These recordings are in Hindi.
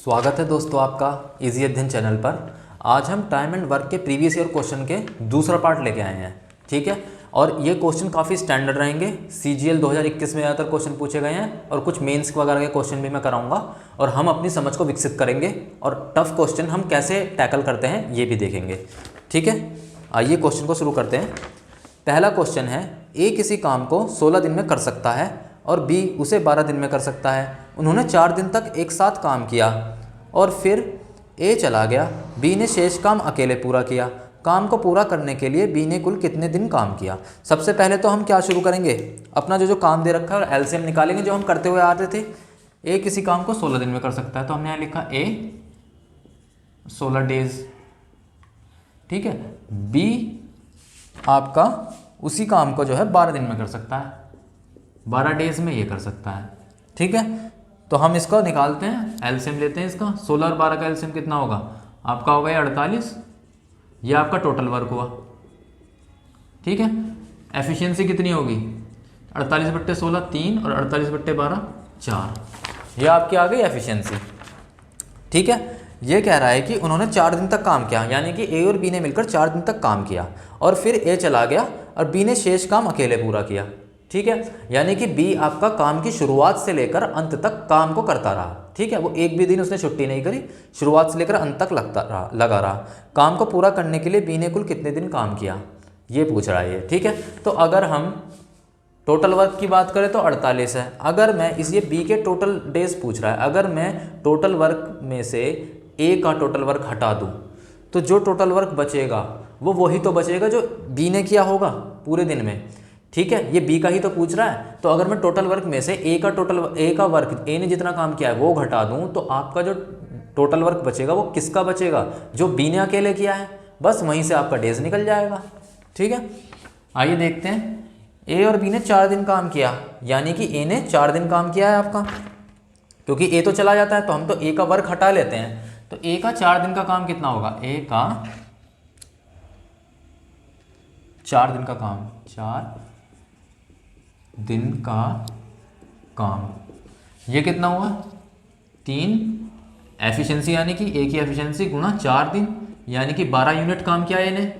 स्वागत है दोस्तों आपका इजी अध्ययन चैनल पर। आज हम टाइम एंड वर्क के प्रीवियस ईयर क्वेश्चन के दूसरा पार्ट लेके आए हैं, ठीक है। और ये क्वेश्चन काफ़ी स्टैंडर्ड रहेंगे। CGL 2021 में ज़्यादातर क्वेश्चन पूछे गए हैं और कुछ मेंस वगैरह के क्वेश्चन भी मैं कराऊंगा और हम अपनी समझ को विकसित करेंगे और टफ क्वेश्चन हम कैसे टैकल करते हैं ये भी देखेंगे, ठीक है। आइए क्वेश्चन को शुरू करते हैं। पहला क्वेश्चन है, ए किसी काम को 16 दिन में कर सकता है और बी उसे 12 दिन में कर सकता है। उन्होंने 4 दिन तक एक साथ काम किया और फिर ए चला गया। बी ने शेष काम अकेले पूरा किया। काम को पूरा करने के लिए बी ने कुल कितने दिन काम किया। सबसे पहले तो हम क्या शुरू करेंगे, अपना जो काम दे रखा है और एलसीएम निकालेंगे जो हम करते हुए आते थे। ए किसी काम को 16 दिन में कर सकता है तो हमने यहाँ लिखा ए 16 डेज, ठीक है। बी आपका उसी काम को जो है 12 दिन में कर सकता है, 12 डेज में ये कर सकता है, ठीक है। तो हम इसको निकालते हैं, एलसीएम लेते हैं इसका। 16 और 12 का एलसीएम कितना होगा, आपका होगा 48। ये आपका टोटल वर्क हुआ, ठीक है। एफिशिएंसी कितनी होगी, 48/16 3 और 48/12 4। ये आपकी आ गई एफिशिएंसी, ठीक है। ये कह रहा है कि उन्होंने 4 दिन तक काम किया, यानी कि ए और बी ने मिलकर 4 दिन तक काम किया और फिर ए चला गया और बी ने शेष काम अकेले पूरा किया, ठीक है। यानी कि बी आपका काम की शुरुआत से लेकर अंत तक काम को करता रहा, ठीक है। वो एक भी दिन उसने छुट्टी नहीं करी, शुरुआत से लेकर अंत तक लगा रहा। काम को पूरा करने के लिए बी ने कुल कितने दिन काम किया ये पूछ रहा है ये, ठीक है। तो अगर हम टोटल वर्क की बात करें तो 48 है। अगर मैं इसलिए बी के टोटल डेज पूछ रहा है, अगर मैं टोटल वर्क में से ए का टोटल वर्क हटा दूँ तो जो टोटल वर्क बचेगा वो वही तो बचेगा जो बी ने किया होगा पूरे दिन में, ठीक है। ये बी का ही तो पूछ रहा है। तो अगर मैं टोटल वर्क में से ए का वर्क, ए ने जितना काम किया है वो घटा दूं तो आपका जो टोटल वर्क बचेगा वो किसका बचेगा, जो बी ने अकेले किया है। बस वहीं से आपका डेज निकल जाएगा, ठीक है। आइए देखते हैं, ए और बी ने 4 दिन काम किया, यानी कि ए ने 4 दिन काम किया है आपका, क्योंकि ए तो चला जाता है तो हम तो ए का वर्क हटा लेते हैं। तो ए का 4 दिन का काम कितना होगा, ए का 4 दिन का काम, 4 दिन का काम, ये कितना हुआ 3। एफिशिएंसी यानी कि ए की एफिशिएंसी गुणा 4 दिन, यानी कि 12 यूनिट काम किया है इन्हें।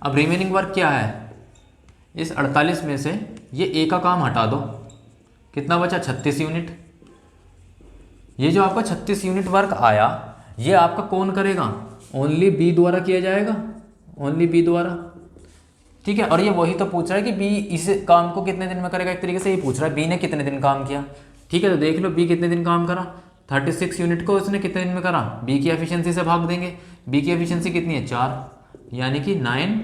अब रिमेनिंग वर्क क्या है, इस 48 में से ये ए का काम हटा दो, कितना बचा 36 यूनिट। ये जो आपका 36 यूनिट वर्क आया ये आपका कौन करेगा, ओनली बी द्वारा किया जाएगा, ओनली बी द्वारा, ठीक है। और ये वही तो पूछ रहा है कि बी इस काम को कितने दिन में करेगा, एक तरीके से ये पूछ रहा है बी ने कितने दिन काम किया, ठीक है। तो देख लो बी कितने दिन काम करा, 36 यूनिट को उसने कितने दिन में करा, बी की एफिशिएंसी से भाग देंगे। बी की एफिशिएंसी कितनी है 4, यानी कि 9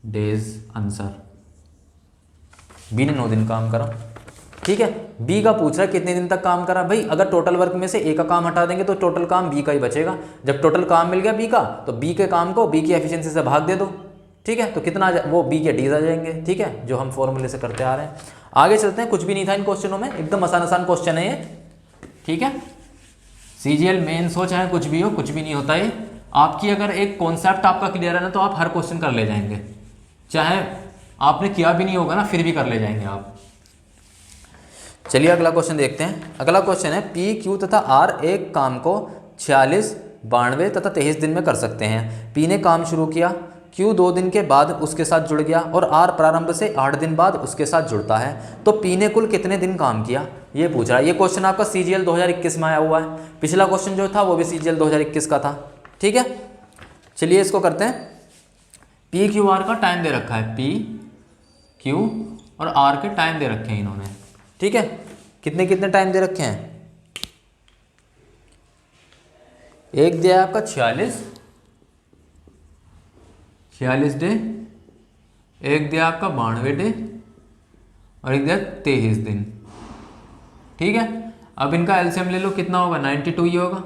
डेज आंसर। बी ने 9 दिन काम करा, ठीक है। बी का पूछ रहा है कितने दिन तक काम करा। भाई अगर टोटल वर्क में से ए का काम हटा देंगे तो टोटल काम बी का ही बचेगा। जब टोटल काम मिल गया बी का तो बी के काम को बी की एफिशिएंसी से भाग दे दो, ठीक है। तो कितना वो बी के डीज आ जाएंगे, ठीक है, जो हम फॉर्मूले से करते आ रहे हैं। आगे चलते हैं, कुछ भी नहीं था इन क्वेश्चनों में, एकदम आसान आसान क्वेश्चन है ये, ठीक है। CGL मेंस हो चाहे कुछ भी हो, कुछ भी नहीं होता ये। आपकी अगर एक कॉन्सेप्ट आपका क्लियर है ना तो आप हर क्वेश्चन कर ले जाएंगे, चाहे आपने किया भी नहीं होगा ना फिर भी कर ले जाएंगे आप। चलिए अगला क्वेश्चन देखते हैं। अगला क्वेश्चन है, पी क्यू तथा आर एक काम को 46, 92 तथा 23 दिन में कर सकते हैं। पी ने काम शुरू किया, क्यू 2 दिन के बाद उसके साथ जुड़ गया और आर प्रारंभ से 8 दिन बाद उसके साथ जुड़ता है। तो पी ने कुल कितने दिन काम किया ये पूछ रहा है। ये क्वेश्चन आपका CGL 2021 में आया हुआ है। पिछला क्वेश्चन जो था वो भी CGL 2021 का था, ठीक है। चलिए इसको करते हैं। पी क्यू आर का टाइम दे रखा है, पी क्यू और आर के टाइम दे रखे हैं इन्होंने, ठीक है। कितने कितने टाइम दे रखे हैं, एक दिया आपका 46 डे, एक दिया आपका 92 डे और एक दिया 23 दिन, ठीक है। अब इनका एलसीएम ले लो, कितना होगा 92 ही होगा,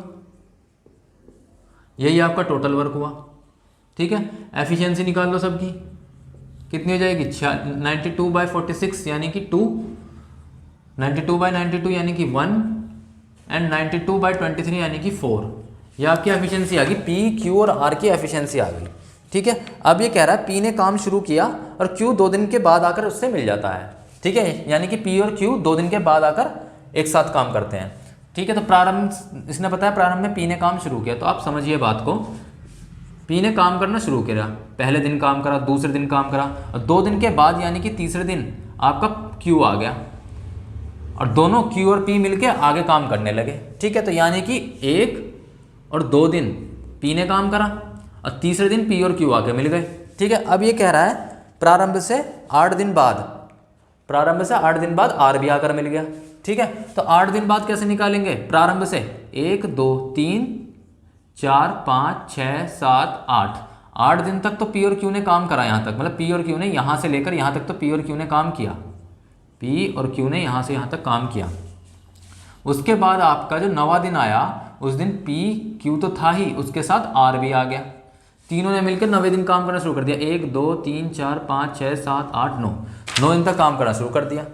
यही आपका टोटल वर्क हुआ, ठीक है। एफिशिएंसी निकाल लो सबकी, कितनी हो जाएगी 92/46 यानी कि 2, 92/92 यानी कि 1 एंड 92/23 यानी कि 4। यह आपकी एफिशिएंसी आ गई, पी क्यू और आर की एफिशिएंसी आ गई, ठीक है। अब ये कह रहा है पी ने काम शुरू किया और क्यू 2 दिन के बाद आकर उससे मिल जाता है, ठीक है। यानी कि पी और क्यू 2 दिन के बाद आकर एक साथ काम करते हैं, ठीक है। तो प्रारंभ, इसने बताया प्रारंभ में पी ने काम शुरू किया, तो आप समझिए बात को, पी ने काम करना शुरू किया, पहले दिन काम करा, दूसरे दिन काम करा, और 2 दिन के बाद यानी कि तीसरे दिन आपका क्यू आ गया, और दोनों क्यू और पी मिलके आगे काम करने लगे। ठीक है, तो यानी कि 1 और 2 दिन पी ने काम करा और तीसरे दिन पी और क्यू आके मिल गए। ठीक है, अब ये कह रहा है प्रारंभ से 8 दिन बाद आर भी आकर मिल गया। ठीक है, तो 8 दिन बाद कैसे निकालेंगे? प्रारंभ से 1 2 3 4 5 6 7 8 दिन तक तो पी और क्यू ने काम करा यहाँ तक, मतलब पी और क्यू ने यहाँ से लेकर यहाँ तक तो पी और क्यू ने काम किया, पी और क्यू ने यहाँ से यहाँ तक काम किया। उसके बाद आपका जो 9वां दिन आया उस दिन पी क्यू तो था ही, उसके साथ आर भी आ गया, तीनों ने मिलकर 9वें दिन काम करना शुरू कर दिया। 1 2 3 4 5 6 7 8 9 दिन तक काम करना शुरू कर दिया।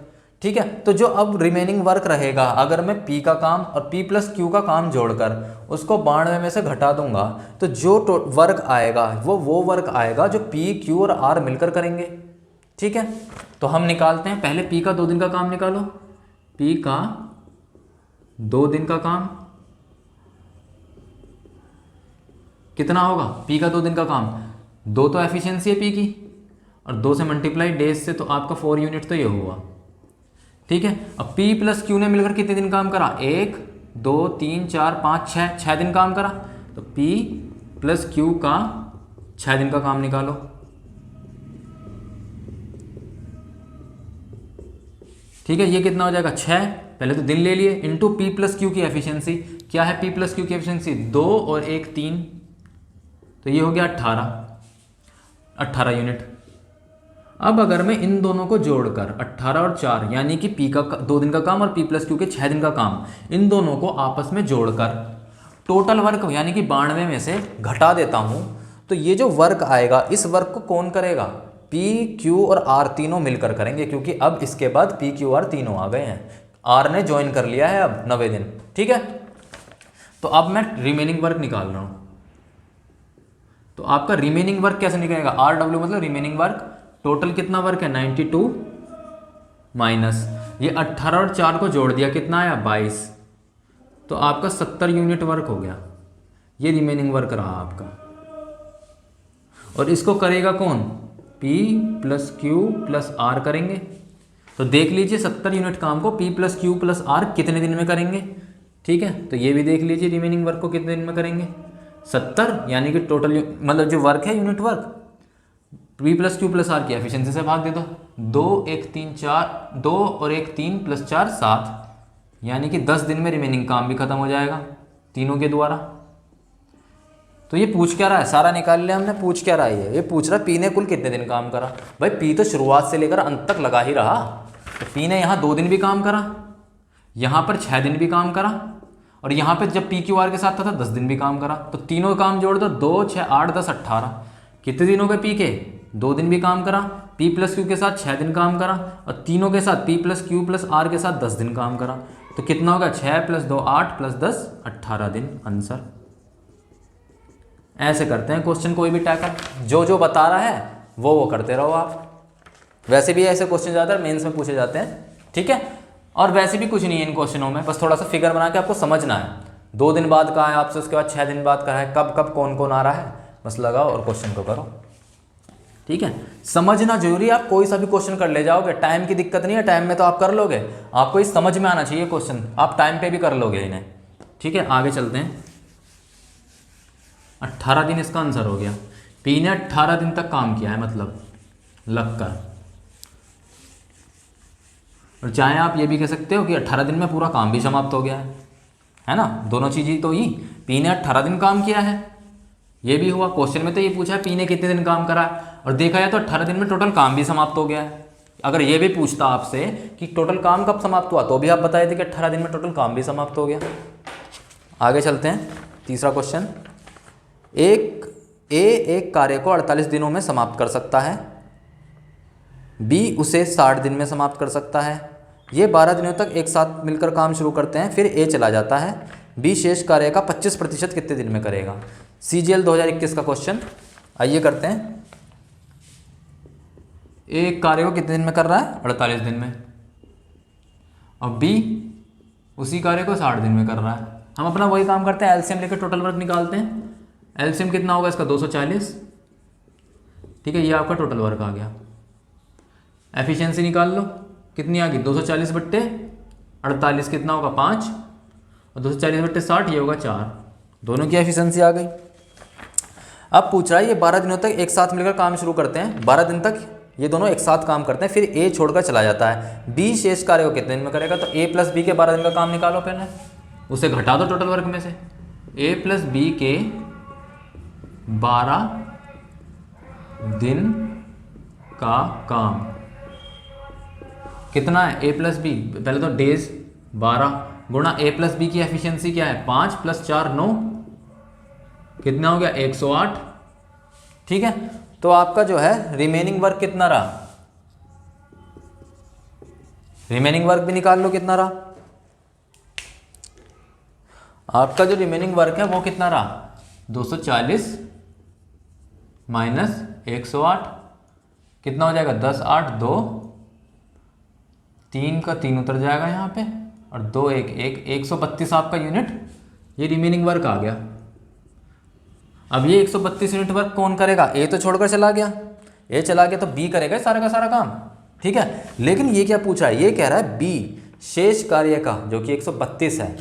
ठीक है, तो जो अब रिमेनिंग वर्क रहेगा, अगर मैं P का काम और P प्लस Q का काम जोड़कर उसको 92 में से घटा दूंगा, तो जो वर्क आएगा वो वर्क आएगा जो P Q और R मिलकर करेंगे। ठीक है, तो हम निकालते हैं, पहले P का 2 दिन का काम निकालो। P का 2 दिन का काम कितना होगा? P का 2 दिन का काम, 2 तो एफिशिएंसी है P की, और 2 से मल्टीप्लाई डेज से, तो आपका 4 यूनिट तो ये हुआ। ठीक है, अब P प्लस Q ने मिलकर कितने दिन काम करा? 1 2 3 4 5 6 दिन काम करा, तो P प्लस Q का 6 दिन का काम निकालो। ठीक है, ये कितना हो जाएगा? 6, पहले तो दिन ले लिए, इंटू P प्लस Q की एफिशिएंसी। क्या है P प्लस Q की एफिशिएंसी? 2 और 1 3, तो ये हो गया 18 यूनिट। अब अगर मैं इन दोनों को जोड़कर 18 और 4 यानी कि P का 2 दिन का काम और P प्लस Q के 6 दिन का काम, इन दोनों को आपस में जोड़कर टोटल वर्क यानी कि 92 में से घटा देता हूं, तो ये जो वर्क आएगा इस वर्क को कौन करेगा? P Q और R तीनों मिलकर करेंगे, क्योंकि अब इसके बाद P Q R तीनों आ गए हैं, R ने ज्वाइन कर लिया है अब 90 दिन। ठीक है, तो अब मैं रिमेनिंग वर्क निकाल रहा हूं, तो आपका रिमेनिंग वर्क कैसे निकलेगा? RW मतलब रिमेनिंग वर्क, टोटल कितना वर्क है? 92 माइनस ये 18 और 4 को जोड़ दिया, कितना आया? 22, तो आपका 70 यूनिट वर्क हो गया। ये रिमेनिंग वर्क रहा आपका, और इसको करेगा कौन? P plus Q plus R करेंगे। तो देख लीजिए 70 यूनिट काम को P plus Q plus R कितने दिन में करेंगे। ठीक है, तो ये भी देख लीजिए रिमेनिंग वर्क को कितने दिन में करेंगे? 70, यानी कि टोटल मतलब जो वर्क है unit work P plus Q plus R की एफिशिएंसी से भाग दे दो। 2 1 3 4, 2 और 1 3 प्लस 4 7, यानी कि 10 दिन में रिमेनिंग काम भी खत्म हो जाएगा तीनों के द्वारा। तो ये पूछ क्या रहा है? सारा निकाल लिया हमने, पूछ क्या रहा है? ये पूछ रहा P ने कुल कितने दिन काम करा। भाई P तो शुरुआत से लेकर अंत तक लगा ही रहा, तो P ने यहाँ 2 दिन भी काम करा, यहाँ पर 6 दिन भी काम करा, और यहाँ पे जब PQR के साथ था 10 दिन भी काम करा। तो तीनों काम जोड़ दो, 2 6 8 10 18, कितने दिन हो गए P के? 2 दिन भी काम करा, P प्लस Q के साथ 6 दिन काम करा, और तीनों के साथ P plus Q plus R के साथ 10 दिन काम करा। तो कितना होगा? 6 प्लस 2 8 प्लस 10 18 दिन आंसर। ऐसे करते हैं क्वेश्चन कोई भी टैकल, जो बता रहा है वो करते रहो आप। वैसे भी ऐसे क्वेश्चन ज़्यादातर मेंस में पूछे जाते हैं। ठीक है, और वैसे भी कुछ नहीं है इन क्वेश्चनों में, बस थोड़ा सा फिगर बना के आपको समझना है। 2 दिन बाद का है आपसे, उसके बाद 6 दिन बाद का है, कब कब कौन कौन आ रहा है, बस लगाओ और क्वेश्चन को करो। ठीक है, समझना जरूरी है। आप कोई सा भी क्वेश्चन कर ले जाओगे, टाइम की दिक्कत नहीं है, टाइम में तो आप कर लोगे, आपको ये समझ में आना चाहिए क्वेश्चन, आप टाइम पे भी कर लोगे इन्हें। ठीक है, आगे चलते हैं। 18 दिन इसका आंसर हो गया। P ने 18 दिन तक काम किया है, मतलब लग कर, और चाहे आप ये भी कह सकते हो कि 18 दिन में पूरा काम भी समाप्त हो गया है ना, दोनों चीज़ें तो ही। P ने 18 दिन काम किया है, ये भी हुआ। क्वेश्चन में तो ये पूछा है P ने कितने दिन काम करा, और देखा जाए तो 18 दिन में टोटल काम भी समाप्त हो गया है। अगर ये भी पूछता आपसे कि टोटल काम कब समाप्त हुआ, तो भी आप बताए थे कि 18 दिन में टोटल काम भी समाप्त हो गया। आगे चलते हैं, तीसरा क्वेश्चन। एक कार्य को 48 दिनों में समाप्त कर सकता है, B उसे 60 दिन में समाप्त कर सकता है। ये 12 दिनों तक एक साथ मिलकर काम शुरू करते हैं, फिर A चला जाता है। B शेष कार्य का 25% कितने दिन में करेगा? CGL 2021 का क्वेश्चन, आइए करते हैं। एक कार्य को कितने दिन में कर रहा है? 48 दिन में। और B उसी कार्य को 60 दिन में कर रहा है। हम अपना वही काम करते हैं, एलसीएम लेकर टोटल वर्क निकालते हैं। एलसीएम कितना होगा इसका 240, ठीक है, ये आपका टोटल वर्क आ गया। एफिशिएंसी निकाल लो, कितनी आ गई 240/48 कितना होगा 5, और 240/60 ये होगा 4, दोनों की एफिशिएंसी आ गई। अब पूछ रहा है ये 12 दिनों तक एक साथ मिलकर काम शुरू करते हैं, 12 दिन तक ये दोनों एक साथ काम करते हैं, फिर ए छोड़कर चला जाता है, बी शेष कार्य को कितने दिन में करेगा? तो ए प्लस बी के 12 दिन का काम निकालो, पहले उसे घटा दो टोटल वर्क में से। ए प्लस बी के 12 दिन का काम कितना है? ए प्लस बी, पहले तो डेज 12 गुणा ए प्लस बी की एफिशिएंसी क्या है 5 + 4 9, कितना हो गया 108, ठीक है। तो आपका जो है रिमेनिंग वर्क कितना रहा, रिमेनिंग वर्क भी निकाल लो कितना रहा। आपका जो रिमेनिंग वर्क है वो कितना रहा 240 माइनस 108, कितना हो जाएगा 10 8 2, 3 का 3 उतर जाएगा यहाँ पे, और 2 1 1, 132 आपका यूनिट ये रिमेनिंग वर्क आ गया। अब ये 132 यूनिट वर्क कौन करेगा? ए तो छोड़कर चला गया, ए चला गया तो बी करेगा सारा का सारा काम, ठीक है। लेकिन ये क्या पूछा है, ये कह रहा है बी शेष कार्य का जो कि 132 है,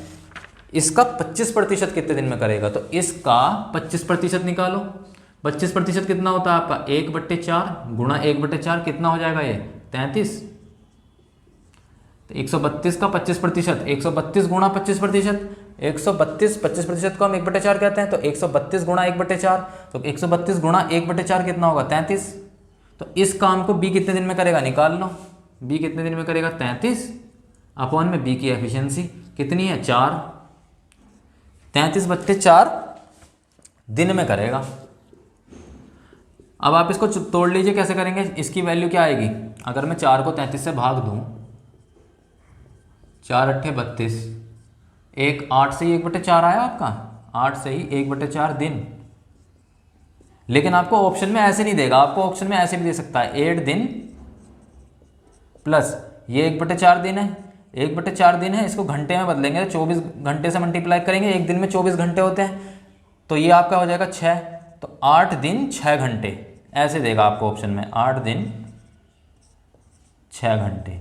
इसका 25% कितने दिन में करेगा? तो इसका 25% निकालो। 25% कितना होता है आपका 1/4 गुणा 1/4 कितना हो जाएगा ये 33। तो 132 का 25%, 132 गुणा 25%, 132 25% को हम 1/4 कहते हैं, तो 132 गुणा 1/4, तो 132 गुणा 1/4 कितना होगा 33। तो इस काम को बी कितने दिन में करेगा निकाल लो, बी कितने दिन में करेगा 33 अपॉन में बी की एफिशिएंसी कितनी है 4, 33/4 दिन में करेगा। अब आप इसको तोड़ लीजिए, कैसे करेंगे? इसकी वैल्यू क्या आएगी? अगर मैं 4 को 33 से भाग दूं, 4 8 32, 1 8 से ही 1/4 आया आपका, 8 से ही 1/4 दिन। लेकिन आपको ऑप्शन में ऐसे नहीं देगा, आपको ऑप्शन में ऐसे भी दे सकता है 8 दिन प्लस ये 1/4 दिन है, 1/4 दिन है, इसको घंटे में बदलेंगे तो 24 घंटे से मल्टीप्लाई करेंगे, एक दिन में 24 घंटे होते हैं, तो ये आपका हो जाएगा 6, तो 8 दिन 6 घंटे ऐसे देगा आपको ऑप्शन में, 8 दिन 6 घंटे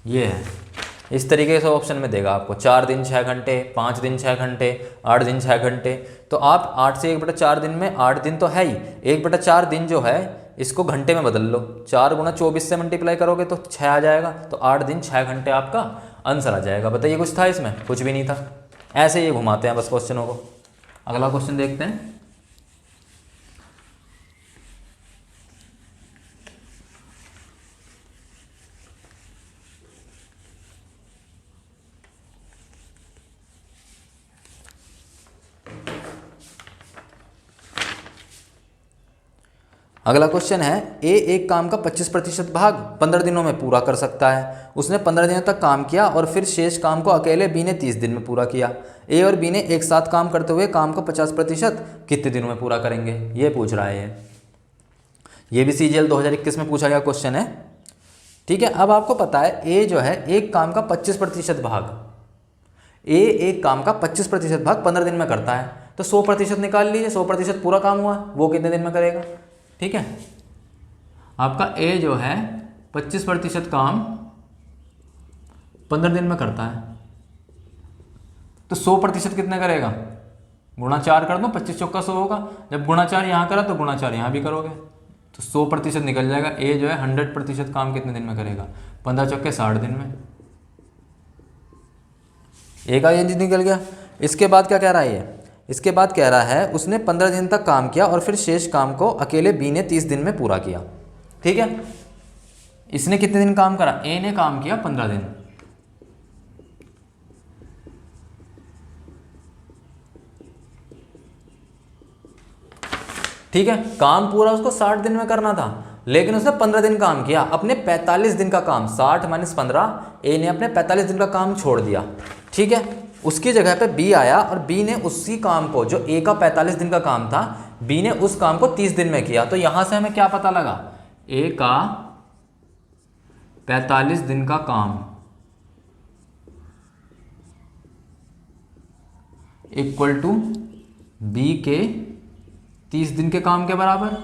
ये है। इस तरीके से ऑप्शन में देगा आपको 4 दिन 6 घंटे, 5 दिन 6 घंटे, 8 दिन 6 घंटे। तो आप 8 से 1/4 दिन में 8 दिन तो है ही, 1/4 दिन जो है इसको घंटे में बदल लो, 4 गुणा 24 से मल्टीप्लाई करोगे तो 6 आ जाएगा, तो 8 दिन 6 घंटे आपका आंसर आ जाएगा। बताइए कुछ था इसमें? कुछ भी नहीं था, ऐसे ही घुमाते हैं बस क्वेश्चनों को। अगला क्वेश्चन देखते हैं। अगला क्वेश्चन है, ए एक काम का 25% भाग 15 दिनों में पूरा कर सकता है। उसने 15 दिनों तक काम किया और फिर शेष काम को अकेले बी ने 30 दिन में पूरा किया। ए और बी ने एक साथ काम करते हुए काम को 50% कितने दिनों में पूरा करेंगे? ये पूछ रहा है ये भी CGL 2021 में पूछा गया क्वेश्चन है, ठीक है। अब आपको पता है ए जो है एक काम का 25% भाग, ए एक काम का 25% भाग 15 दिन में करता है, तो 100% निकाल लीजिए, 100% पूरा काम हुआ, वो कितने दिन में करेगा? ठीक है, आपका ए जो है 25% काम 15 दिन में करता है, तो 100% कितने करेगा? गुणा 4 कर दो, 25 चौका 100 होगा। जब गुणा 4 यहाँ करा तो गुणा 4 यहाँ भी करोगे, तो 100% निकल जाएगा। ए जो है 100% काम कितने दिन में करेगा? 15 चौके 60 दिन में। ए का ये निकल गया। इसके बाद क्या कह रहा है ये? इसके बाद कह रहा है उसने 15 दिन तक काम किया और फिर शेष काम को अकेले बी ने 30 दिन में पूरा किया। ठीक है, इसने कितने दिन काम करा? ए ने काम किया 15 दिन। ठीक है, काम पूरा उसको 60 दिन में करना था, लेकिन उसने 15 दिन काम किया। अपने 45 दिन का काम, 60 माइनस 15, ए ने अपने 45 दिन का काम छोड़ दिया। ठीक है, उसकी जगह पे बी आया और बी ने उसी काम को, जो ए का 45 दिन का काम था, बी ने उस काम को 30 दिन में किया। तो यहां से हमें क्या पता लगा? ए का 45 दिन का काम इक्वल टू बी के 30 दिन के काम के बराबर।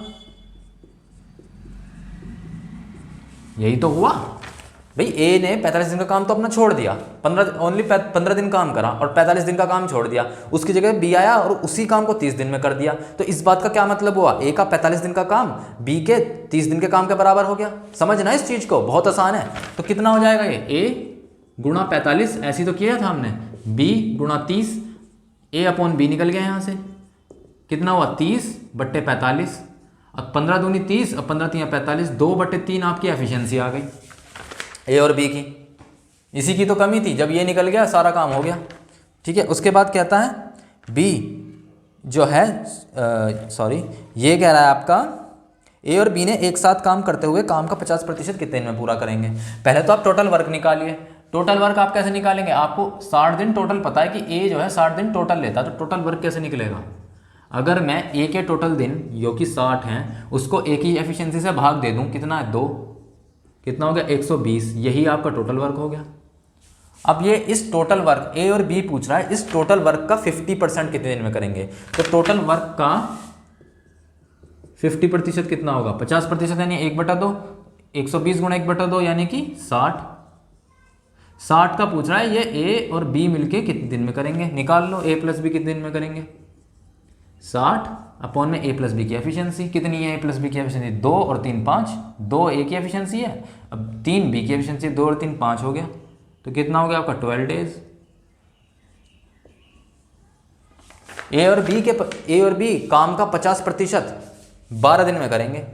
यही तो हुआ भाई, ए ने 45 दिन का काम तो अपना छोड़ दिया, 15 दिन काम करा और 45 दिन का काम छोड़ दिया, उसकी जगह बी आया और उसी काम को 30 दिन में कर दिया। तो इस बात का क्या मतलब हुआ, ए का 45 दिन का काम बी के 30 दिन के काम के बराबर हो गया। समझना इस चीज को, बहुत आसान है। तो कितना हो जाएगा ये, ए गुणा 45, ऐसी तो किया था हमने, बी गुणा 30, ए अपॉन बी निकल गया यहाँ से, कितना हुआ 30/45, अब 15 दूनी 30 और 15 3 45, 2/3 आपकी एफिशिएंसी आ गई ए और बी की। इसी की तो कमी थी, जब ये निकल गया सारा काम हो गया। ठीक है, उसके बाद कहता है बी जो है ये कह रहा है आपका ए और बी ने एक साथ काम करते हुए काम का 50% कितने दिन में पूरा करेंगे। पहले तो आप टोटल वर्क निकालिए। टोटल वर्क आप कैसे निकालेंगे, आपको 60 दिन टोटल पता है कि ए जो है 60 दिन टोटल लेता है, तो टोटल वर्क कैसे निकलेगा। अगर मैं ए के टोटल दिन जो कि 60 हैं उसको ए की एफिशिएंसी से भाग दे दूं, कितना है 2, कितना हो गया 120, यही आपका टोटल वर्क हो गया। अब ये इस टोटल वर्क ए और बी पूछ रहा है, इस टोटल वर्क का 50% कितने दिन में करेंगे। तो टोटल वर्क का 50% कितना होगा, 50% यानी 1/2, 120 गुणा 1/2 यानी कि 60। 60 का पूछ रहा है, ये ए और बी मिलके कितने दिन में करेंगे, निकाल लो ए प्लस बी कितने दिन में करेंगे। 60 अपॉन में ए प्लस बी की एफिशिएंसी कितनी है, ए प्लस बी की एफिशिएंसी 2 और 3 5, 2 ए की एफिशिएंसी है, अब 3 बी की एफिशिएंसी, 2 और 3 5 हो गया, तो कितना हो गया आपका 12 डेज। ए और बी काम का 50% 12 दिन में करेंगे।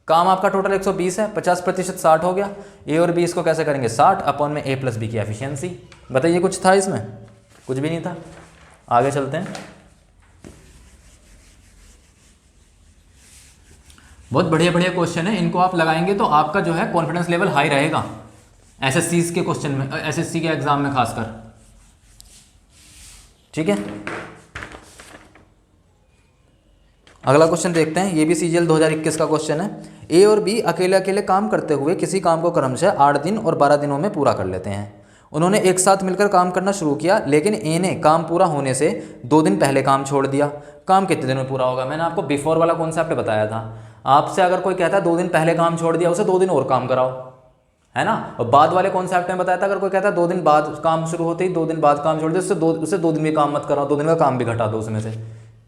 काम आपका टोटल 120 है, 50% 60 हो गया। ए और बी इसको कैसे करेंगे, 60 अपॉन में ए प्लस बी की एफिशिएंसी। बताइए कुछ था इसमें, कुछ भी नहीं था। आगे चलते हैं। बहुत बढ़िया बढ़िया क्वेश्चन है, इनको आप लगाएंगे तो आपका जो है कॉन्फिडेंस लेवल हाई रहेगा एसएससी के क्वेश्चन में, एसएससी के एग्जाम में खासकर। ठीक है, अगला क्वेश्चन देखते हैं। ये भी सीजीएल 2021 का क्वेश्चन है। ए और बी अकेले अकेले काम करते हुए किसी काम को क्रमशः 8 दिन और 12 दिनों में पूरा कर लेते हैं। उन्होंने एक साथ मिलकर काम करना शुरू किया, लेकिन ए ने काम पूरा होने से 2 दिन पहले काम छोड़ दिया। काम कितने दिन में पूरा होगा। मैंने आपको बिफोर वाला कॉन्सेप्ट बताया था। आपसे अगर कोई कहता है 2 दिन पहले काम छोड़ दिया, उसे 2 दिन और काम कराओ, है ना। और बाद वाले कॉन्सेप्ट में बताया था, अगर कोई कहता है 2 दिन बाद काम शुरू होते ही 2 दिन बाद काम छोड़ दिया, उससे 2 दिन भी काम मत कराओ, 2 दिन का काम भी घटा दो उसमें से।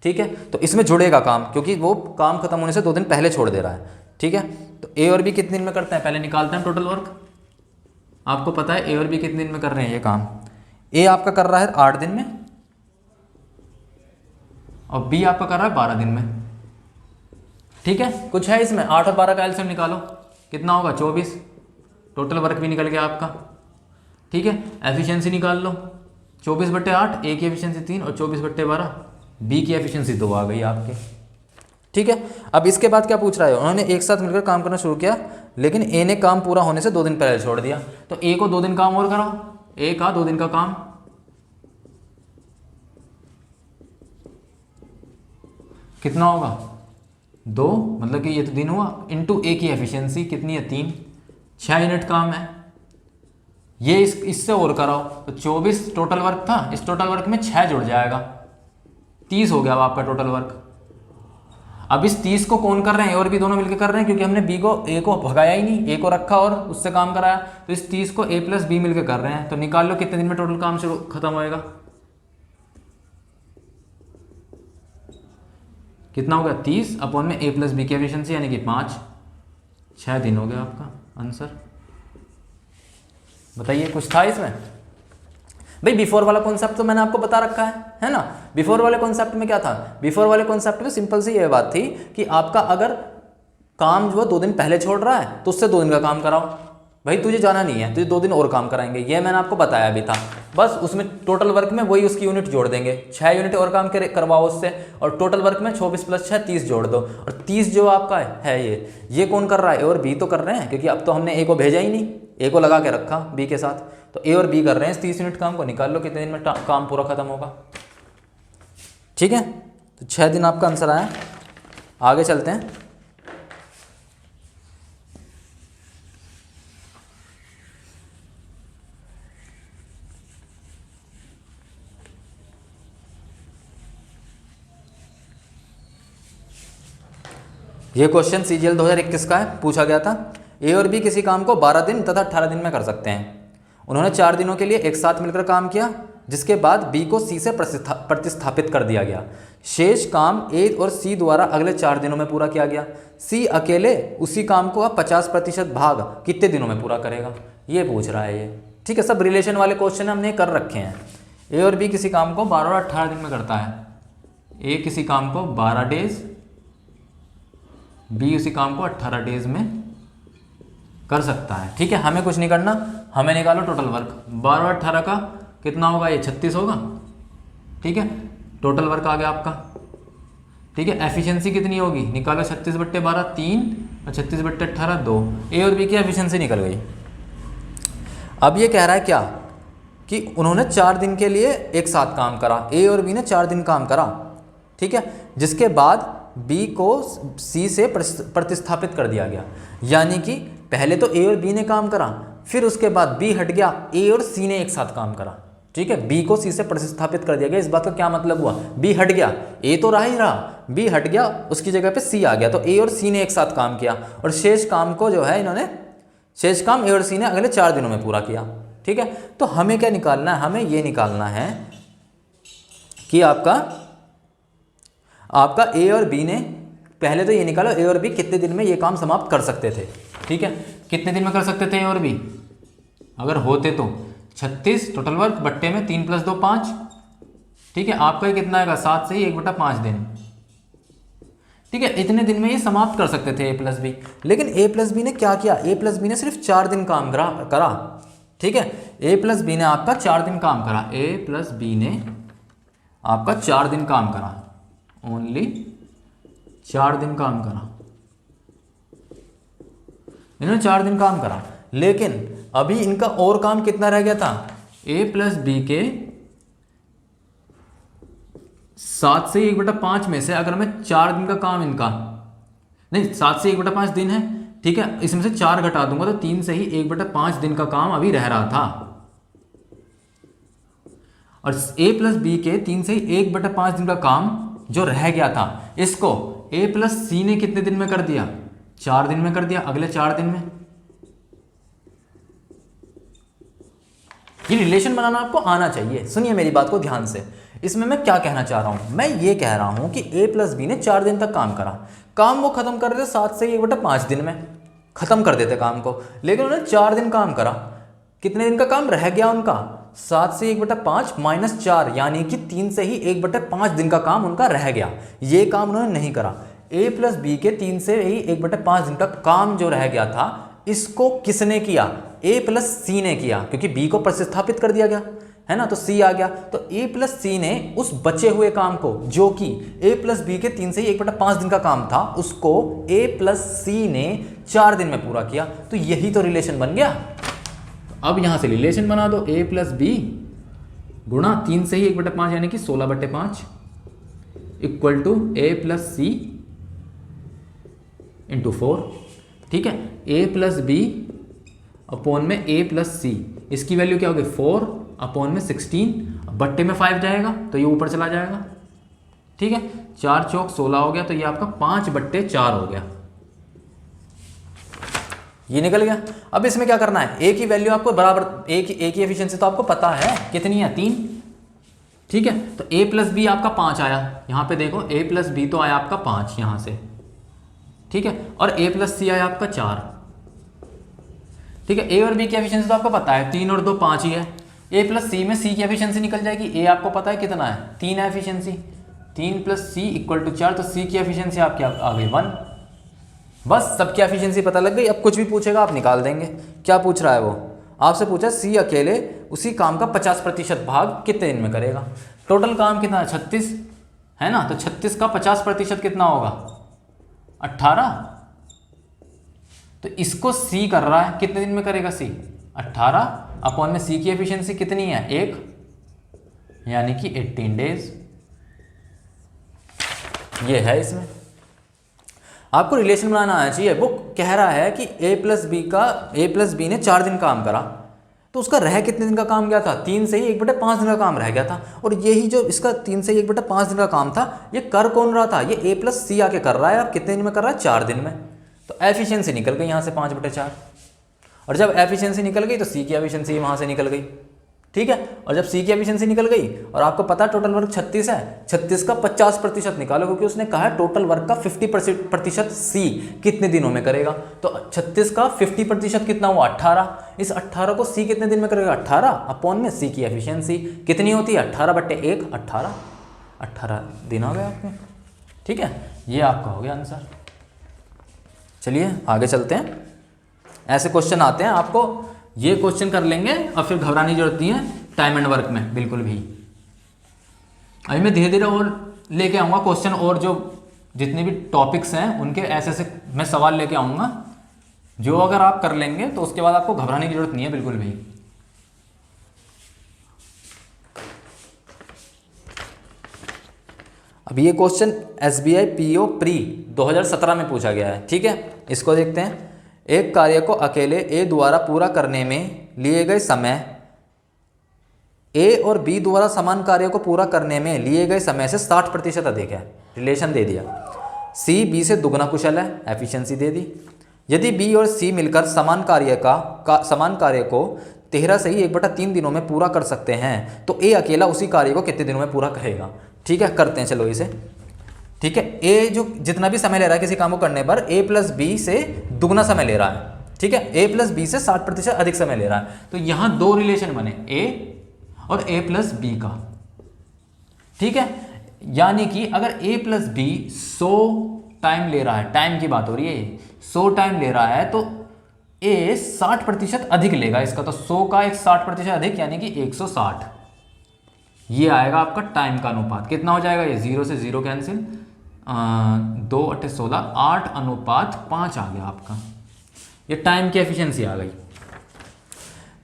ठीक है, तो इसमें जुड़ेगा काम, क्योंकि वो काम खत्म होने से 2 दिन पहले छोड़ दे रहा है। ठीक है, तो ए और बी कितने दिन में करते हैं, पहले निकालते हैं टोटल वर्क। आपको पता है ए और बी कितने दिन में कर रहे हैं ये काम। ए आपका कर रहा है 8 दिन में और बी आपका कर रहा है 12 दिन में। ठीक है, कुछ है इसमें, 8 और 12 का एलसीएम निकालो, कितना होगा 24। टोटल वर्क भी निकल गया आपका। ठीक है, एफिशिएंसी निकाल लो, 24/8 ए की एफिशिएंसी 3 और 24/12 बी की एफिशिएंसी 2 आ गई आपके। ठीक है, अब इसके बाद क्या पूछ रहा है, उन्होंने एक साथ मिलकर काम करना शुरू किया, लेकिन ए ने काम पूरा होने से 2 दिन पहले छोड़ दिया। तो ए को 2 दिन काम और कराओ, ए का 2 दिन का काम, कितना होगा 2, मतलब कि ये तो दिन हुआ, इंटू ए की एफिशिएंसी कितनी है 3, 6 यूनिट काम है। ये इससे और कराओ, तो 24 टोटल वर्क था, इस टोटल वर्क में 6 जुड़ जाएगा, 30 हो गया अब आपका टोटल वर्क। अब इस 30 को कौन कर रहे हैं, ए और बी दोनों मिलकर कर रहे हैं, क्योंकि हमने बी को ए को भगाया ही नहीं, ए को रखा और उससे काम कराया। तो इस 30 को ए प्लस बी मिलकर कर रहे हैं। तो निकाल लो कितने दिन में टोटल काम शुरू खत्म होएगा, कितना हो गया 30 अपॉन में ए प्लस बी की एफिशिएंसी यानी कि 5, 6 दिन हो गया आपका आंसर। बताइए कुछ था इसमें भाई। बिफोर वाला कॉन्सेप्ट तो मैंने आपको बता रखा है ना। बिफोर वाले कॉन्सेप्ट में क्या था, बिफोर वाले कॉन्सेप्ट में सिंपल सी ये बात थी कि आपका अगर काम जो 2 दिन पहले छोड़ रहा है तो उससे 2 दिन का काम कराओ। भाई तुझे जाना नहीं है, तुझे 2 दिन और काम कराएंगे, ये मैंने आपको बताया भी था। बस उसमें टोटल वर्क में वही उसकी यूनिट जोड़ देंगे, 6 यूनिट और काम करवाओ उससे, और टोटल वर्क में 24 + 6 30 जोड़ दो। और 30 जो आपका है ये कौन कर रहा है, ए और बी तो कर रहे हैं, क्योंकि अब तो हमने ए को भेजा ही नहीं, ए को लगा के रखा बी के साथ। तो ए और बी कर रहे हैं इस 30 यूनिट काम को। निकाल लो कितने दिन में काम पूरा खत्म होगा। ठीक है, तो 6 दिन आपका आंसर आया। आगे चलते हैं। ये क्वेश्चन CGL 2021 का है, पूछा गया था। ए और बी किसी काम को 12 दिन तथा 18 दिन में कर सकते हैं। उन्होंने 4 दिनों के लिए एक साथ मिलकर काम किया, जिसके बाद बी को सी से प्रतिस्थापित कर दिया गया। शेष काम ए और सी द्वारा अगले 4 दिनों में पूरा किया गया। सी अकेले उसी काम को अब 50% भाग कितने दिनों में पूरा करेगा, ये पूछ रहा है ये। ठीक है, सब रिलेशन वाले क्वेश्चन हमने कर रखे हैं। ए और बी किसी काम को 12 और 18 दिन में करता है। ए किसी काम को 12 डेज, बी उसी काम को 18 डेज में कर सकता है। ठीक है, हमें कुछ नहीं करना, हमें निकालो टोटल वर्क। 12 और 18 का कितना होगा, ये 36 होगा। ठीक है, टोटल वर्क आ गया आपका। ठीक है, एफिशिएंसी कितनी होगी, निकालो 36/12 3 और 36/18 2। ए और बी की एफिशिएंसी निकल गई। अब ये कह रहा है क्या कि उन्होंने 4 दिन के लिए एक साथ काम करा, ए और बी ने 4 दिन काम करा। ठीक है, जिसके बाद बी को सी से प्रतिस्थापित कर दिया गया। यानी कि पहले तो ए और बी ने काम करा, फिर उसके बाद बी हट गया, ए और सी ने एक साथ काम करा। ठीक है, बी को सी से प्रतिस्थापित कर दिया गया। इस बात का क्या मतलब हुआ, बी हट गया, ए तो रहा ही रहा, बी हट गया, उसकी जगह पे सी आ गया, तो ए और सी ने एक साथ काम किया और शेष काम को जो है इन्होंने, शेष काम ए और सी ने अगले 4 दिनों में पूरा किया। ठीक है, तो हमें क्या निकालना है, हमें ये निकालना है कि आपका ए और बी ने, पहले तो ये निकालो ए और बी कितने दिन में ये काम समाप्त कर सकते थे। ठीक है, कितने दिन में कर सकते थे ए और बी, अगर होते तो 36 टोटल वर्क बट्टे में 3 + 2 5। ठीक है, आपका ये कितना आएगा, 7 से ही 1/5 दिन। ठीक है, इतने दिन में ये समाप्त कर सकते थे ए प्लस बी। लेकिन ए प्लस बी ने क्या किया, ए प्लस बी ने सिर्फ 4 दिन काम करा। ठीक है, ए प्लस बी ने आपका 4 दिन काम करा, ए प्लस बी ने आपका 4 दिन काम करा, ओनली 4 दिन काम करा, इन्होंने 4 दिन काम करा। लेकिन अभी इनका और काम कितना रह गया था, ए प्लस बी के 7 से 1/5 में से अगर मैं 4 दिन का काम इनका, नहीं 7 से 1/5 दिन है। ठीक है, इसमें से 4 घटा दूंगा तो 3 से ही 1/5 दिन का काम अभी रह रहा था। और ए प्लस बी के 3 से ही 1/5 दिन का काम जो रह गया था, इसको ए प्लस सी ने कितने दिन में कर दिया, 4 दिन में कर दिया, अगले 4 दिन में। ये रिलेशन बनाना आपको आना चाहिए। सुनिए मेरी बात को ध्यान से, इसमें मैं क्या कहना चाह रहा हूं, मैं ये कह रहा हूं कि ए प्लस बी ने 4 दिन तक काम करा, काम वो खत्म कर देते 7 से 1/5 दिन में खत्म कर देते काम को। लेकिन उन्होंने 4 दिन काम करा, कितने दिन का काम रह गया उनका, 7 से 1/5 - 4, यानी कि 3 से ही 1/5 दिन का काम उनका रह गया। ये काम उन्होंने नहीं करा। ए प्लस बी के 3 से ही 1/5 दिन का काम जो रह गया था, इसको किसने किया, ए प्लस सी ने किया, क्योंकि बी को प्रतिस्थापित कर दिया गया है ना, तो सी आ गया। तो ए प्लस सी ने उस बचे हुए काम को, जो कि ए प्लस बी के 3 से ही 1/5 दिन का काम था, उसको ए प्लस सी ने 4 दिन में पूरा किया। तो यही तो रिलेशन बन गया। अब यहां से रिलेशन बना दो, ए प्लस बी गुणा 3 से ही 1/5 यानी कि 16/5 equal to A plus C into 4। ठीक है, ए प्लस बी अपॉन में ए प्लस सी, इसकी वैल्यू क्या होगी 4 अपॉन में 16, बट्टे में 5 जाएगा तो ये ऊपर चला जाएगा। ठीक है, 4 चौक 16 हो गया, तो ये आपका 5/4 हो गया, ये निकल गया। अब इसमें क्या करना है, ए की वैल्यू आपको बराबर, ए की एफिशिएंसी तो आपको पता है कितनी है, 3। ठीक है, तो ए प्लस बी आपका 5 आया, यहां पे देखो ए प्लस बी तो आया आपका 5 यहां से। ठीक है, और ए प्लस सी आया आपका 4। ठीक है, ए और बी की एफिशिएंसी तो आपको पता है 3 और 2 5 ही है। ए प्लस सी में सी की एफिशिएंसी निकल जाएगी, ए आपको पता है कितना है 3 है एफिशिएंसी, 3 + सी इक्वल टू 4, तो सी की एफिशिएंसी आपकी आ गई 1। बस सबकी एफिशिएंसी पता लग गई। अब कुछ भी पूछेगा आप निकाल देंगे। क्या पूछ रहा है वो, आपसे पूछा सी अकेले उसी काम का 50% भाग कितने दिन में करेगा। टोटल काम कितना है 36 है ना, तो 36 का 50% कितना होगा 18। तो इसको सी कर रहा है, कितने दिन में करेगा सी 18 अपॉन में सी की एफिशिएंसी कितनी है 1, यानी कि 18 डेज। ये है इसमें आपको रिलेशन बनाना आना चाहिए। वो कह रहा है कि ए प्लस बी ने 4 दिन काम करा, तो उसका रह कितने दिन का काम गया था, 3 से ही 1/5 दिन का काम रह गया था। और यही जो इसका 3 से ही 1/5 दिन का काम था, ये कर कौन रहा था, ये A+C आके कर रहा है। अब कितने दिन में कर रहा है, 4 दिन में। तो एफिशिएंसी निकल गई यहाँ से 5/4। और जब एफिशिएंसी निकल गई तो सी की एफिशिएंसी वहाँ से निकल गई, ठीक है। और जब सी की एफिशिएंसी निकल गई और आपको पता है टोटल वर्क 36 है, 36 का 50% निकालो, क्योंकि उसने कहा है टोटल वर्क का 50% सी कितने दिनों में करेगा। तो 36 का 50% कितना हुआ, 18। इस 18 को सी कितने दिन में करेगा, 18 अपॉन में सी की एफिशिएंसी कितनी होती है, 18/1, 18 दिन आ गए आपके, ठीक है। ये आपका हो गया आंसर। चलिए आगे चलते हैं। ऐसे क्वेश्चन आते हैं, आपको ये क्वेश्चन कर लेंगे और फिर घबराने की जरूरत नहीं है टाइम एंड वर्क में बिल्कुल भी। अभी मैं धीरे धीरे और लेके आऊँगा क्वेश्चन, और जो जितने भी टॉपिक्स हैं उनके ऐसे ऐसे मैं सवाल लेके आऊँगा, जो अगर आप कर लेंगे तो उसके बाद आपको घबराने की जरूरत नहीं है बिल्कुल भी। अब ये क्वेश्चन SBI PO प्री 2017 में पूछा गया है, ठीक है। इसको देखते हैं। एक कार्य को अकेले A द्वारा पूरा करने में लिए गए समय A और B द्वारा समान कार्य को पूरा करने में लिए गए समय से 60% अधिक है। रिलेशन दे दिया। C B से दुगना कुशल है, एफिशिएंसी दे दी। यदि B और C मिलकर समान कार्य को 13 से ही 1/3 दिनों में पूरा कर सकते हैं, तो A अकेला उसी कार्य को कितने दिनों में पूरा करेगा, ठीक है। करते हैं चलो इसे, ठीक है। A जो जितना भी समय ले रहा है किसी काम को करने पर A+B से दुगना समय ले रहा है, ठीक है। A+B से 60% अधिक समय ले रहा है। तो यहां 2 रिलेशन बने, A और A+B का, ठीक है। यानी कि अगर A+B 100 टाइम ले रहा है, टाइम की बात हो रही है, 100 टाइम ले रहा है, तो A 60% अधिक लेगा इसका। तो 100 का एक 60% अधिक यानी कि 160। ये आएगा आपका टाइम का अनुपात। कितना हो जाएगा ये, 0 से 0 कैंसिल, 2 8 16, 8:5 आ गया आपका। ये टाइम की एफिशिएंसी आ गई,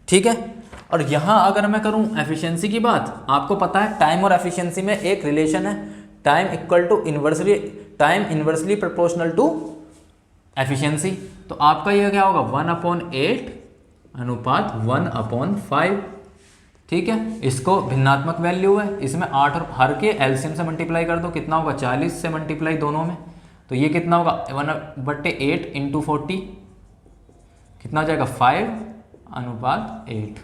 ठीक है। और यहां अगर मैं करूं एफिशिएंसी की बात, आपको पता है टाइम और एफिशिएंसी में एक रिलेशन है, time inversely proportional to efficiency. तो आपका ये क्या होगा, 1/8 अनुपात 1/5, ठीक है। इसको भिन्नात्मक वैल्यू है, इसमें 8 और हर के एलसीएम से मल्टीप्लाई कर दो, कितना होगा, 40 से मल्टीप्लाई दोनों में, तो ये कितना होगा, 1/8 × 40 कितना हो जाएगा, 5/8।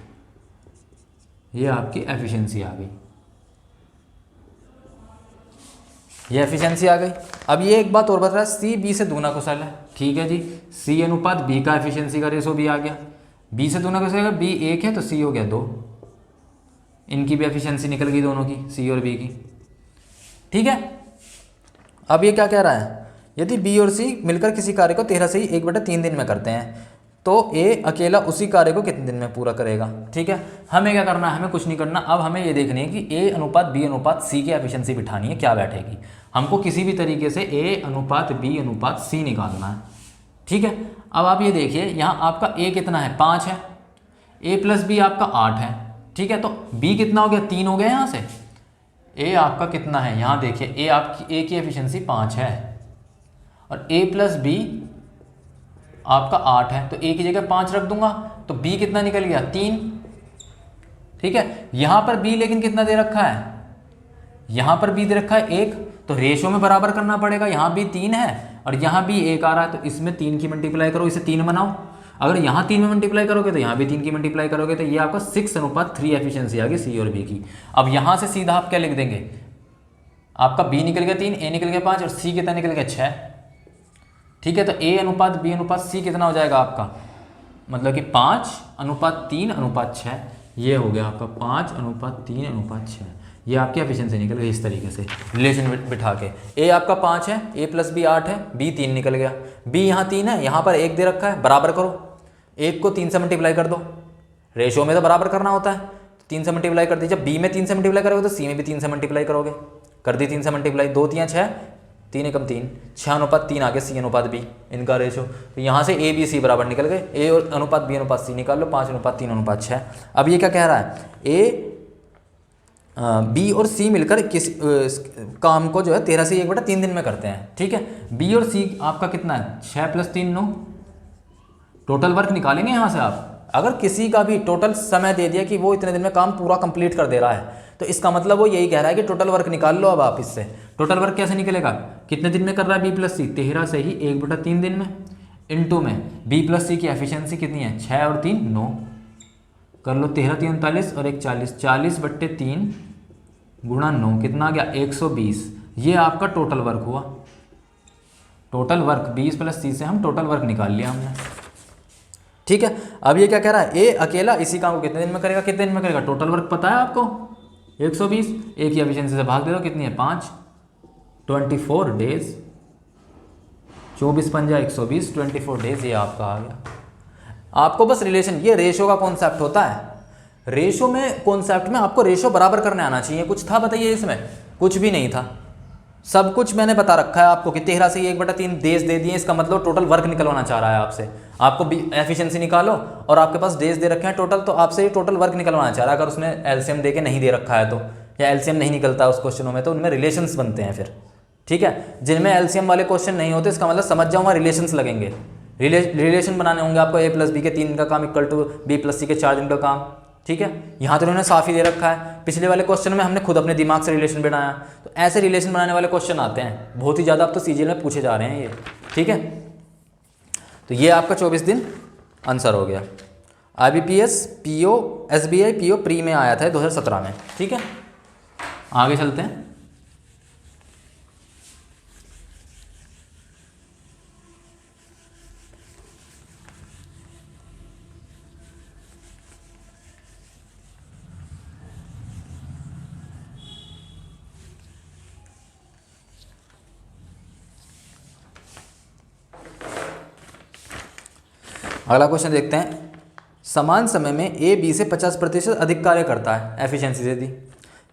ये आपकी एफिशिएंसी आ गई, ये एफिशिएंसी आ गई। अब ये एक बात और बता रहा है, सी बी से दुगना कुशल है, ठीक है जी। सी अनुपात बी का एफिशिएंसी का रेशो भी आ गया, बी से दुगना कुशल है, बी 1 है तो सी हो गया 2। इनकी भी एफिशिएंसी निकल गई दोनों की, सी और बी की, ठीक है। अब ये क्या कह रहा है, यदि बी और सी मिलकर किसी कार्य को 13 से ही 1/3 दिन में करते हैं, तो ए अकेला उसी कार्य को कितने दिन में पूरा करेगा, ठीक है। हमें क्या करना है, हमें कुछ नहीं करना। अब हमें ये देखनी है कि ए अनुपात बी अनुपात सी की एफिशिएंसी बिठानी है, क्या बैठेगी। हमको किसी भी तरीके से ए अनुपात बी अनुपात सी निकालना है, ठीक है। अब आप ये देखिए, यहाँ आपका ए कितना है, 5 है, A+B आपका 8 है, ठीक है। तो B कितना हो गया, 3 हो गया यहाँ से। A आपका कितना है, यहाँ देखिए, A की एफिशिएंसी 5 है और A+B आपका 8 है, तो A की जगह 5 रख दूंगा, तो B कितना निकल गया, 3, ठीक है। यहाँ पर B लेकिन कितना दे रखा है, यहाँ पर B दे रखा है 1, तो रेशो में बराबर करना पड़ेगा। यहाँ भी 3 है और यहाँ भी 1 आ रहा है, तो इसमें 3 की मल्टीप्लाई करो, इसे 3 बनाओ। अगर यहाँ 3 में मल्टीप्लाई करोगे तो यहाँ भी 3 की मल्टीप्लाई करोगे, तो ये आपका 6:3 एफिशिएंसी आ गई सी और बी की। अब यहाँ से सीधा आप क्या लिख देंगे, आपका बी निकल गया 3, ए निकल गया 5 और सी कितना निकल गया 6, ठीक है। तो ए अनुपात बी अनुपात सी कितना हो जाएगा आपका, मतलब कि 5:3:6, ये हो गया आपका 5:3:6। ये आपकी एफिशिएंसी निकल गई इस तरीके से रिलेशन बिठा के। ए आपका 5 है, A+B 8 है, B 3 निकल गया, B यहाँ 3 है, यहाँ पर 1 दे रखा है, बराबर करो, 1 को 3 से मल्टीप्लाई कर दो, रेशो में तो बराबर करना होता है, तो 3 से मल्टीप्लाई कर दीजिए। B में 3 से मल्टीप्लाई करोगे तो C में भी 3 से मल्टीप्लाई करोगे, कर दी 3 से मल्टीप्लाई, 2 3 6, 3 एकम 3, 6:3 आ गया C अनुपात B इनका रेशो। तो यहाँ से A B C बराबर निकल गए, A और अनुपात B अनुपात C निकाल लो, 5:3:6। अब ये क्या कह रहा है, बी और सी मिलकर किस काम को जो है 13 से 1/3 दिन में करते हैं, ठीक है। बी और सी आपका कितना है, 6 + 3 9, टोटल वर्क निकालेंगे यहाँ से आप, अगर किसी का भी टोटल समय दे दिया कि वो इतने दिन में काम पूरा कंप्लीट कर दे रहा है, तो इसका मतलब वो यही कह रहा है कि टोटल वर्क निकाल लो। अब आप इससे टोटल वर्क कैसे निकलेगा, कितने दिन में कर रहा है बी प्लस सी, 13 से ही 1/3 दिन में, इनटू में बी प्लस सी की एफिशिएंसी कितनी है, 6 और 3 9, कर लो 13 3 39 और 1 40, 40/3 गुणा 9 कितना आ गया 120। ये आपका टोटल वर्क हुआ। टोटल वर्क 20 प्लस सी से हम टोटल वर्क निकाल लिया हमने। ठीक है, अब ये क्या कह रहा है, ए अकेला इसी काम को कितने दिन में करेगा, कितने दिन में करेगा, टोटल वर्क पता है आपको 120, ए की एफिशिएंसी से भाग दे दो कितनी है 5, 24 डेज, 24 पंजा 120, 24 डेज ये आपका आ गया। आपको बस रिलेशन, ये रेशो का कॉन्सेप्ट होता है। रेशो में कॉन्सेप्ट में आपको रेशो बराबर करने आना चाहिए। कुछ था बताइए इसमें, कुछ भी नहीं था। सब कुछ मैंने बता रखा है आपको कि 13 से 1/3 डेज दे दिए, इसका मतलब टोटल वर्क निकलवाना चाह रहा है आपसे। आपको एफिशिएंसी निकालो और आपके पास डेज दे रखे हैं टोटल, तो आपसे ये टोटल वर्क निकलवाना चाह रहा है। अगर उसने एलसीएम दे के नहीं दे रखा है तो, या एलसीएम नहीं निकलता है उस क्वेश्चनों में, तो उनमें रिलेशंस बनते हैं फिर। ठीक है, जिनमें एलसीएम वाले क्वेश्चन नहीं होते इसका मतलब समझ जाऊँ, वहाँ रिलेशंस लगेंगे, रिलेशन बनाने होंगे आपको। ए प्लस बी के 3 दिन का काम इक्वल टू बी प्लस सी के 4 दिन का काम। ठीक है, यहाँ तो उन्होंने साफ ही दे रखा है। पिछले वाले क्वेश्चन में हमने खुद अपने दिमाग से रिलेशन बनाया। तो ऐसे रिलेशन बनाने वाले क्वेश्चन आते हैं बहुत ही ज़्यादा, अब तो सीजीएल में पूछे जा रहे हैं ये। ठीक है, तो ये आपका 24 दिन आंसर हो गया। IBPS PO SBI PO pre में आया था 2017 में। ठीक है, आगे चलते हैं। अगला क्वेश्चन देखते हैं। समान समय में ए बी से 50% अधिक कार्य करता है, एफिशिएंसी दे दी।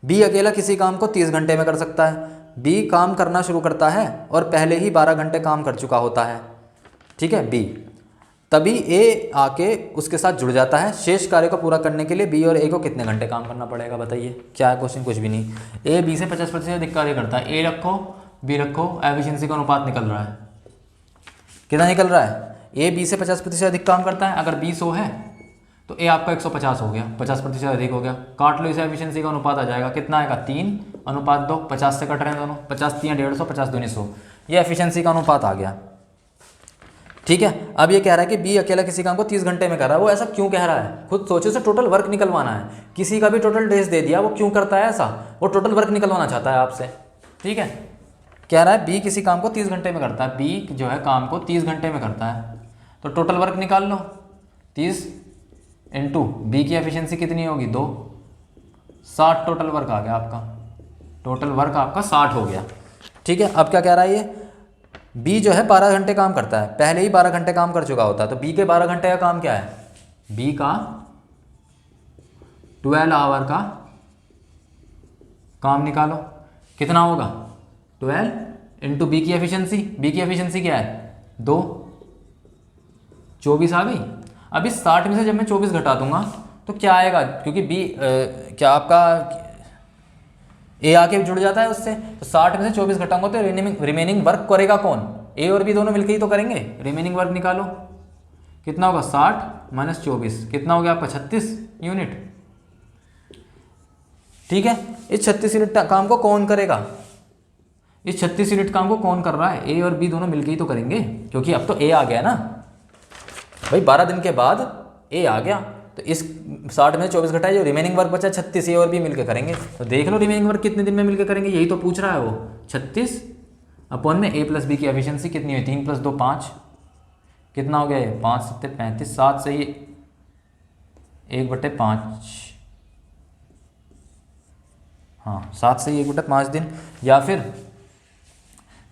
बी अकेला किसी काम को 30 घंटे में कर सकता है। बी काम करना शुरू करता है और पहले ही 12 घंटे काम कर चुका होता है। ठीक है, बी तभी ए आके उसके साथ जुड़ जाता है। शेष कार्य को पूरा करने के लिए बी और ए को कितने घंटे काम करना पड़ेगा, बताइए क्या है क्वेश्चन, कुछ भी नहीं। ए बी से 50% अधिक कार्य करता है, ए रखो बी रखो, एफिशिएंसी का अनुपात निकल रहा है, कितना निकल रहा है, ए बी से 50% अधिक काम करता है। अगर बी 100 है तो ए आपका 150 हो गया, 50% अधिक हो गया। काट लो इसे, एफिशिएंसी का अनुपात आ जाएगा, कितना आएगा 3:2, 50 से कट रहे हैं दोनों, 50 3 150, 50 दूनी 100, ये एफिशिएंसी का अनुपात आ गया। ठीक है, अब ये कह रहा है कि बी अकेला किसी काम को 30 घंटे में कर रहा है। वो ऐसा क्यों कह रहा है, खुद सोचो, उसे टोटल वर्क निकलवाना है। किसी का भी टोटल डेज दे दिया, वो क्यों करता है ऐसा, वो टोटल वर्क निकलवाना चाहता है आपसे। ठीक है, कह रहा है बी किसी काम को 30 घंटे में करता है, बी जो है काम को 30 घंटे में करता है, तो टोटल वर्क निकाल लो। 30 इंटू बी की एफिशिएंसी कितनी होगी 2, 60 टोटल वर्क आ गया आपका। टोटल वर्क आपका 60 हो गया। ठीक है, अब क्या कह रहा है ये, बी जो है 12 घंटे काम करता है, पहले ही 12 घंटे काम कर चुका होता है। तो बी के 12 घंटे का काम क्या है, बी का 12 आवर का काम निकालो, कितना होगा 12 इंटू बी की एफिशिएंसी, बी की एफिशिएंसी क्या है 2, 24 आ गई। अब इस 60 में से जब मैं 24 घटा दूंगा तो क्या आएगा, क्योंकि बी क्या आपका ए आके जुड़ जाता है उससे, तो 60 में से 24 घटाऊंगा तो रिमेनिंग वर्क करेगा कौन, ए और बी दोनों मिलकर ही तो करेंगे। रिमेनिंग वर्क निकालो, कितना होगा 60 माइनस 24, कितना हो गया आपका 36 यूनिट। ठीक है, इस 36 यूनिट काम को कौन करेगा, इस 36 यूनिट काम को कौन कर रहा है, ए और बी दोनों मिलकर ही तो करेंगे, क्योंकि अब तो ए आ गया ना भाई, 12 दिन के बाद ए आ गया। तो इस 60 में 24 घटाए, जो रिमेनिंग वर्क बचा 36 ए और बी मिलकर करेंगे। तो देख लो रिमेनिंग वर्क कितने दिन में मिलकर करेंगे, यही तो पूछ रहा है वो। 36 अपॉन में ए प्लस बी की एफिशिएंसी कितनी हुई, 3 + 2 5, कितना हो गया ये 5 × 7 = 35, 7 से ये 1/5, हाँ 7 से 1/5 दिन, या फिर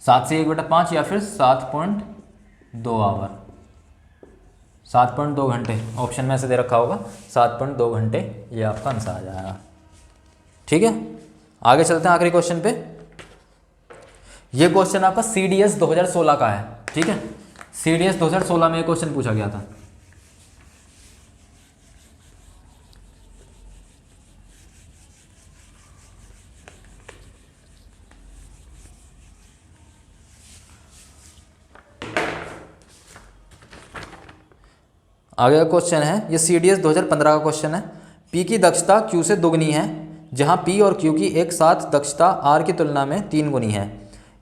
7 से 1/5, या फिर 7.2 आवर, 7.2 घंटे, ऑप्शन में से दे रखा होगा 7.2 घंटे, ये आपका आंसर आ जाएगा। ठीक है, आगे चलते हैं आखिरी क्वेश्चन पे। ये क्वेश्चन आपका CDS 2016 का है। ठीक है, CDS 2016 में ये क्वेश्चन पूछा गया था। आगे का क्वेश्चन है, ये CDS 2015 का क्वेश्चन है। P की दक्षता Q से दुगनी है, जहां P और Q की एक साथ दक्षता R की तुलना में 3 गुनी है।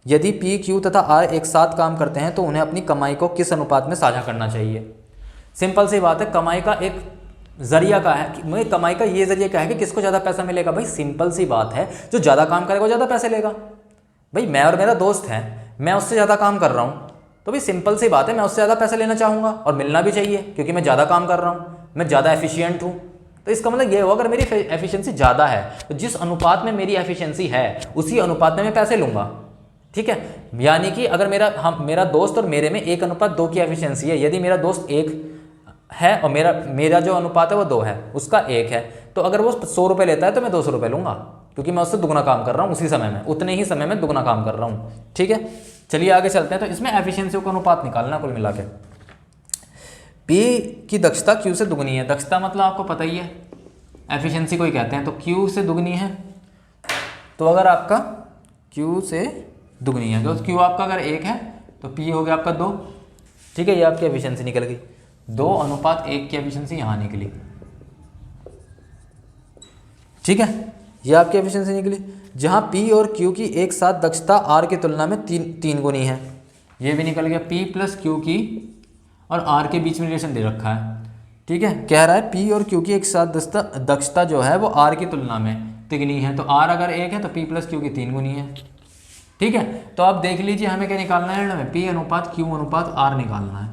यदि P, Q तथा R एक साथ काम करते हैं तो उन्हें अपनी कमाई को किस अनुपात में साझा करना चाहिए। सिंपल सी बात है, कमाई का एक जरिया का है कि कमाई का ये जरिया क्या है कि किसको ज़्यादा पैसा मिलेगा। भाई सिंपल सी बात है, जो ज़्यादा काम करेगा वो ज़्यादा पैसे लेगा। भाई मैं और मेरा दोस्त है, मैं उससे ज़्यादा काम कर रहा हूँ, तो भाई सिंपल सी बात है, मैं उससे ज़्यादा पैसे लेना चाहूँगा और मिलना भी चाहिए, क्योंकि मैं ज़्यादा काम कर रहा हूँ, मैं ज़्यादा एफिशिएंट हूँ। तो इसका मतलब ये हुआ, अगर मेरी एफिशिएंसी ज़्यादा है तो जिस अनुपात में मेरी एफिशिएंसी है उसी अनुपात में मैं पैसे लूँगा। ठीक है, यानी कि अगर मेरा दोस्त और मेरे में 1:2 की एफिशिएंसी है, यदि मेरा दोस्त 1 है और मेरा जो अनुपात है वो 2 है, उसका 1 है, तो अगर वो 100 रुपये लेता है तो मैं 200 रुपये लूँगा, क्योंकि मैं उससे दुगना काम कर रहा हूँ, उसी समय में, उतने ही समय में दुगना काम कर रहा हूँ। ठीक है, चलिए आगे चलते हैं। तो इसमें एफिशिएंसी का अनुपात निकालना कुल मिला के। P की दक्षता Q से दुगनी है, दक्षता मतलब आपको पता ही है, एफिशिएंसी को ही कहते हैं, तो Q से दुगनी है। तो अगर आपका Q से दुगनी है तो Q आपका अगर 1 है तो P हो गया आपका 2। ठीक है, ये आपकी एफिशिएंसी निकल गई, 2:1 की एफिशिएंसी यहाँ निकली। ठीक है, ये आपकी एफिशिएंसी निकली, जहाँ P और Q की एक साथ दक्षता R की तुलना में 3 गुनी है। ये भी निकल गया, P प्लस Q की और R के बीच में रिलेशन दे रखा है। ठीक है, कह रहा है P और Q की एक साथ दक्षता जो है वो R की तुलना में तिगनी है, तो R अगर 1 है तो P प्लस Q की 3 गुनी है। ठीक है, तो आप देख लीजिए हमें क्या निकालना है, हमें P अनुपात Q अनुपात R निकालना है।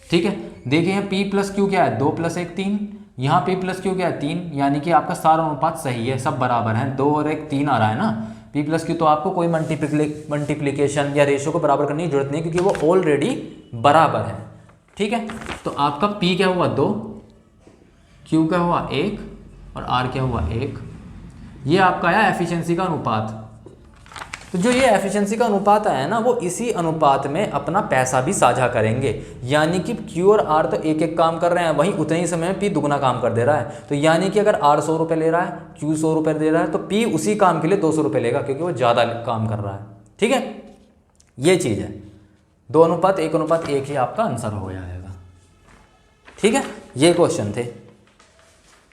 ठीक है, देखिए P प्लस Q क्या है, 2 + 1 3, यहाँ P प्लस Q क्या है 3, यानी कि आपका सारा अनुपात सही है, सब बराबर हैं, 2 और 1 3 आ रहा है ना। P प्लस Q तो आपको कोई मल्टीप्लिकेशन या रेशियो को बराबर करने की जरूरत नहीं, क्योंकि वो ऑलरेडी बराबर है। ठीक है, तो आपका P क्या हुआ 2, Q क्या हुआ 1 और R क्या हुआ 1। ये आपका आया एफिशिएंसी का अनुपात। तो जो ये एफिशिएंसी का अनुपात आया ना, वो इसी अनुपात में अपना पैसा भी साझा करेंगे, यानी कि Q और R तो एक एक काम कर रहे हैं, वहीं उतने ही समय में P दुगना काम कर दे रहा है। तो यानी कि अगर R 100 रुपये ले रहा है, Q 100 रुपये दे रहा है, तो P उसी काम के लिए 200 रुपये लेगा, क्योंकि वो ज़्यादा काम कर रहा है। ठीक है, ये चीज़ है, 2:1:1 ही आपका आंसर हो जाएगा। ठीक है, ये क्वेश्चन थे।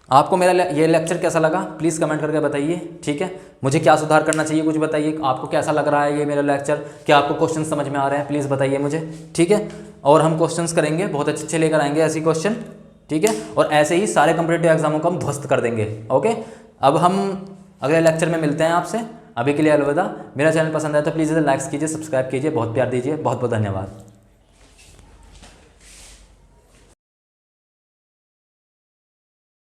आपको मेरा ये लेक्चर कैसा लगा प्लीज़ कमेंट करके बताइए। ठीक है, मुझे क्या सुधार करना चाहिए कुछ बताइए, आपको कैसा लग रहा है ये मेरा लेक्चर, क्या आपको क्वेश्चन समझ में आ रहे हैं, प्लीज़ बताइए मुझे। ठीक है, और हम क्वेश्चंस करेंगे, बहुत अच्छे लेकर आएंगे ऐसे क्वेश्चन। ठीक है, और ऐसे ही सारे कॉम्पिटिटिव एग्जामों को हम ध्वस्त कर देंगे। ओके, अब हम अगले लेक्चर में मिलते हैं आपसे। अभी के लिए अलविदा। मेरा चैनल पसंद आए तो प्लीज़ इसे लाइक कीजिए, सब्सक्राइब कीजिए, बहुत प्यार दीजिए। बहुत बहुत धन्यवाद।